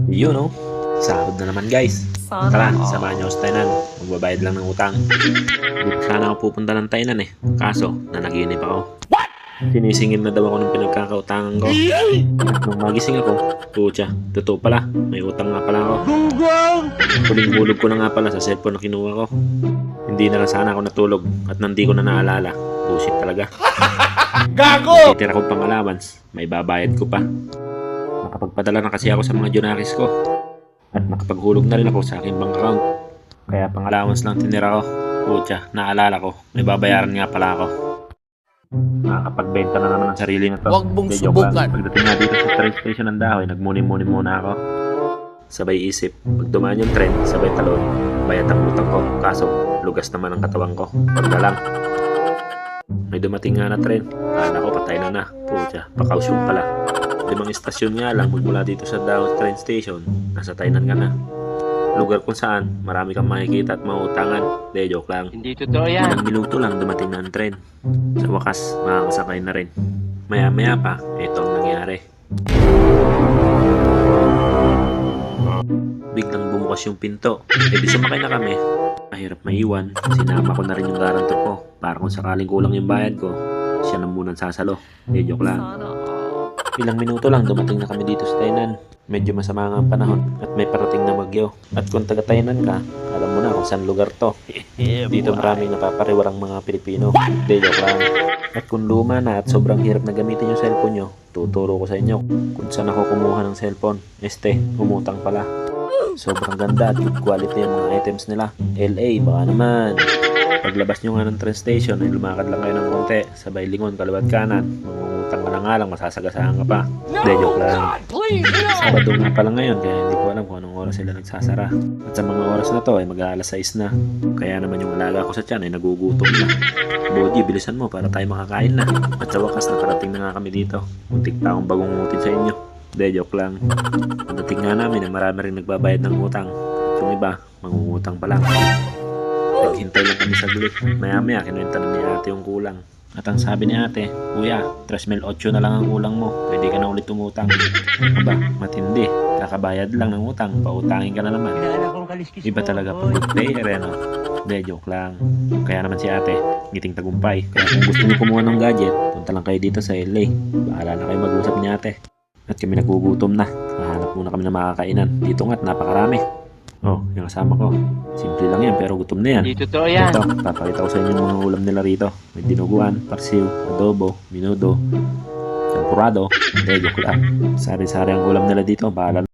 Yun no, sahod na naman guys. Tara, samahan niyo ako sa Tainan. Magbabayad lang ng utang. Hindi pa sana ako pupunta ng Tainan eh. Kaso, nanaginip ako. Sinisingil na daw ako ng pinagkakautangan ko. At nung magising ako, putya, totoo pala. May utang nga pala ako. Huling-hulog ko na nga pala sa cellphone na kinuha ko. Hindi na lang sana ako natulog at nandi ko na naalala. Bullshit talaga. Gago! Titira ko pang allowance. May babayad ko pa. Nakapagpadala na kasi ako sa mga Junakis ko. At nakapaghulog na rin ako sa aking bank account. Kaya pang allowance lang tinira ko. Putya, naalala ko. May babayaran nga pala ako. Nakakapagbenta na naman ang sarili na to. Huwag mong Hindi, joke lang. subukan. Pagdating nga dito sa train station ng Dahoy, nagmuni-muni muna ako. Sabay isip, pag dumaan yung tren, sabay talon. Bayad ang utang ko, kaso lugas naman ang katawan ko. Pagka lang. May dumating nga na tren. Kala ko patay na na. Putya, pakausyon pala. 5 istasyon nga lang magmula dito sa Dahoy train station. Nasa Tainan ka na. Lugar kung saan marami kang makikita at mautangan. De, joke lang. Hindi totoo yan. Ilang minuto lang dumating na ang tren. Sa wakas, makakasakay na rin. Maya-maya pa, ito ang nangyari. Biglang bumukas yung pinto. Di sumakay na kami. Mahirap maiwan. Sinama ko na rin yung garantor ko. Para kung sakaling kulang yung bayad ko, siya na munang sasalo. De, joke lang. Ilang minuto lang dumating na kami dito sa Tainan. Medyo masama nga ang panahon at may parating na bagyo. At kung taga Tainan ka, alam mo na kung saan lugar to. Dito maraming napapariwarang mga Pilipino. De, joke lang. At kung luma na at sobrang hirap na gamitin yung cellphone nyo, tuturo ko sa inyo kung saan ako kumuha ng cellphone. Umutang pala. Sobrang ganda at good quality yung mga items nila. LA, baka naman. Paglabas nyo nga ng train station ay lumakad lang kayo ng konti. Sabay lingon, kaliwat kanan. Mangungutang ka na nga lang, masasagasahan ka pa. De, joke lang. Sabado nga pala ngayon kaya hindi ko alam kung anong oras sila nagsasara. At sa mga oras na to ay mag-aalas 6 na. Kaya naman yung alaga ko sa tiyan ay nagugutom na. Bodji, bilisan mo para tayo makakain na. At sa wakas nakarating na nga kami dito. Muntik pa akong bagungutin sa inyo. De, joke lang. Pagdating nga namin ay marami rin nagbabayad ng utang. At yung iba, mangungutang pa lang. Naghintay lang kami saglit. Maya-maya kinuwenta na ni ate yung kulang. At ang sabi ni ate, Kuya, 3,800 na lang ang kulang mo. Pwede ka na ulit umutang. Aba, matindi. Kakabayad lang ng utang. Pautangin ka na naman. Iba talaga pag good player, no? De, joke lang. Kaya naman si ate, ngiting tagumpay. Kaya kung gusto niyo kumuha ng gadget, punta lang kayo dito sa LA. Bahala na kayo mag-usap ni ate. At kami nagugutom na. Mahanap muna kami ng makakainan. Dito nga't napakarami. Oh, yung kasama ko. Simple lang yan pero gutom na yan. Hindi totoo yan. Ito, papakita ko sa inyo yung mga ulam nila rito. May dinuguan, parsiw, adobo, minudo, champurado. Joke lang. Sari-sari ang ulam nila dito. Bahala